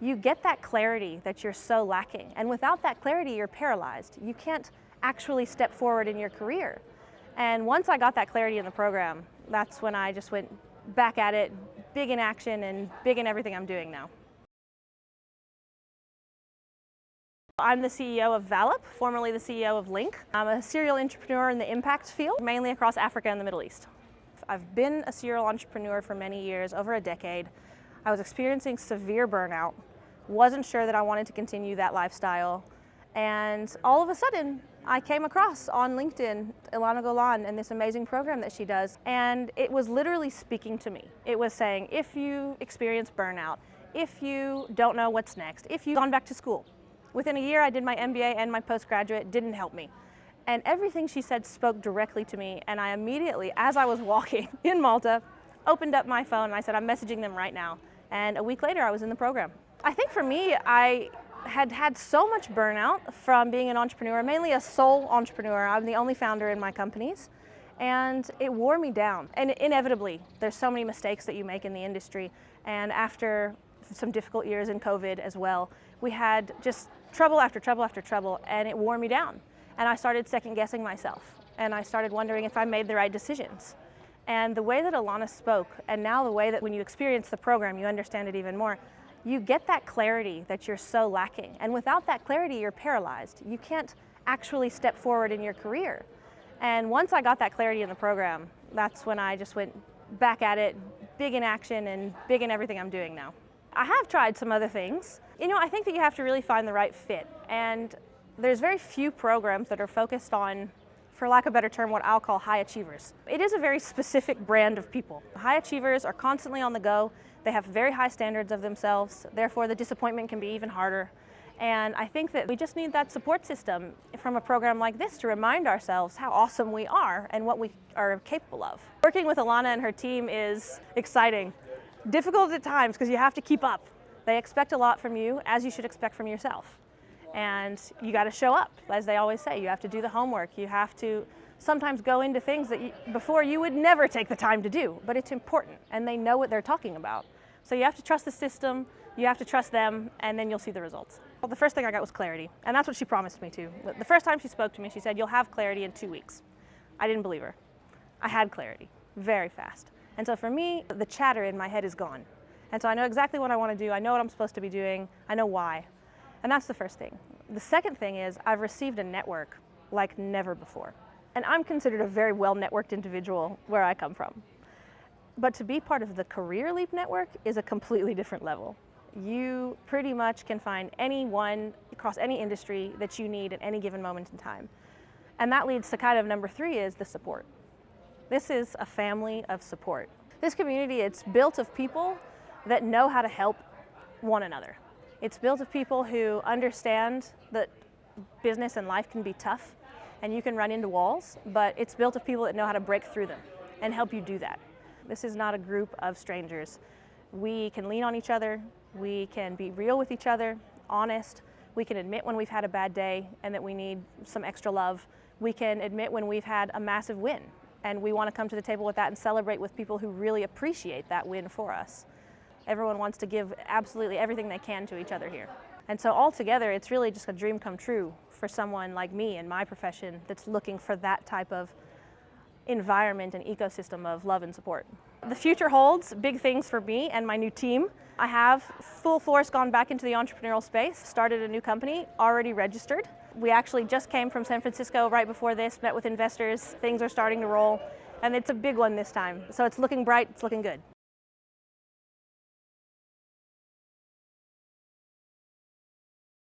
you get that clarity that you're so lacking. And without that clarity, you're paralyzed. You can't actually step forward in your career. And once I got that clarity in the program, that's when I just went back at it, big in action and big in everything I'm doing now. I'm the CEO of Valep, formerly the CEO of Link. I'm a serial entrepreneur in the impact field, mainly across Africa and the Middle East. I've been a serial entrepreneur for many years, over a decade. I was experiencing severe burnout, wasn't sure that I wanted to continue that lifestyle, and all of a sudden I came across on LinkedIn Ilana Golan and this amazing program that she does, and it was literally speaking to me. It was saying, if you experience burnout, if you don't know what's next, if you've gone back to school. Within a year I did my MBA and my postgraduate, didn't help me. And everything she said spoke directly to me, and I immediately, as I was walking in Malta, opened up my phone and I said, I'm messaging them right now. And a week later I was in the program. I think for me, I had so much burnout from being an entrepreneur, mainly a sole entrepreneur. I'm the only founder in my companies, and it wore me down. And inevitably, there's so many mistakes that you make in the industry, and after some difficult years in COVID as well, we had just trouble after trouble after trouble, and it wore me down. And I started second guessing myself, and I started wondering if I made the right decisions. And the way that Ilana spoke, and now the way that when you experience the program, you understand it even more, you get that clarity that you're so lacking. And without that clarity, you're paralyzed. You can't actually step forward in your career. And once I got that clarity in the program, that's when I just went back at it, big in action and big in everything I'm doing now. I have tried some other things. I think that you have to really find the right fit. And there's very few programs that are focused on, for lack of a better term, what I'll call high achievers. It is a very specific brand of people. High achievers are constantly on the go. They have very high standards of themselves, therefore the disappointment can be even harder. And I think that we just need that support system from a program like this to remind ourselves how awesome we are and what we are capable of. Working with Ilana and her team is exciting. Difficult at times because you have to keep up. They expect a lot from you, as you should expect from yourself. And you got to show up, as they always say. You have to do the homework. You have to sometimes go into things that before you would never take the time to do, but it's important, and they know what they're talking about. So you have to trust the system, you have to trust them, and then you'll see the results. Well, the first thing I got was clarity, and that's what she promised me too. The first time she spoke to me, she said, you'll have clarity in 2 weeks. I didn't believe her. I had clarity, very fast. And so for me, the chatter in my head is gone. And so I know exactly what I want to do, I know what I'm supposed to be doing, I know why. And that's the first thing. The second thing is I've received a network like never before. And I'm considered a very well-networked individual where I come from. But to be part of the Career Leap Network is a completely different level. You pretty much can find anyone across any industry that you need at any given moment in time. And that leads to kind of number 3 is the support. This is a family of support. This community, it's built of people that know how to help one another. It's built of people who understand that business and life can be tough and you can run into walls, but it's built of people that know how to break through them and help you do that. This is not a group of strangers. We can lean on each other, we can be real with each other, honest, we can admit when we've had a bad day and that we need some extra love. We can admit when we've had a massive win, and we want to come to the table with that and celebrate with people who really appreciate that win for us. Everyone wants to give absolutely everything they can to each other here. And so altogether, it's really just a dream come true for someone like me in my profession that's looking for that type of environment and ecosystem of love and support. The future holds big things for me and my new team. I have full force gone back into the entrepreneurial space, started a new company, already registered. We actually just came from San Francisco right before this, met with investors, things are starting to roll, and it's a big one this time. So it's looking bright, it's looking good.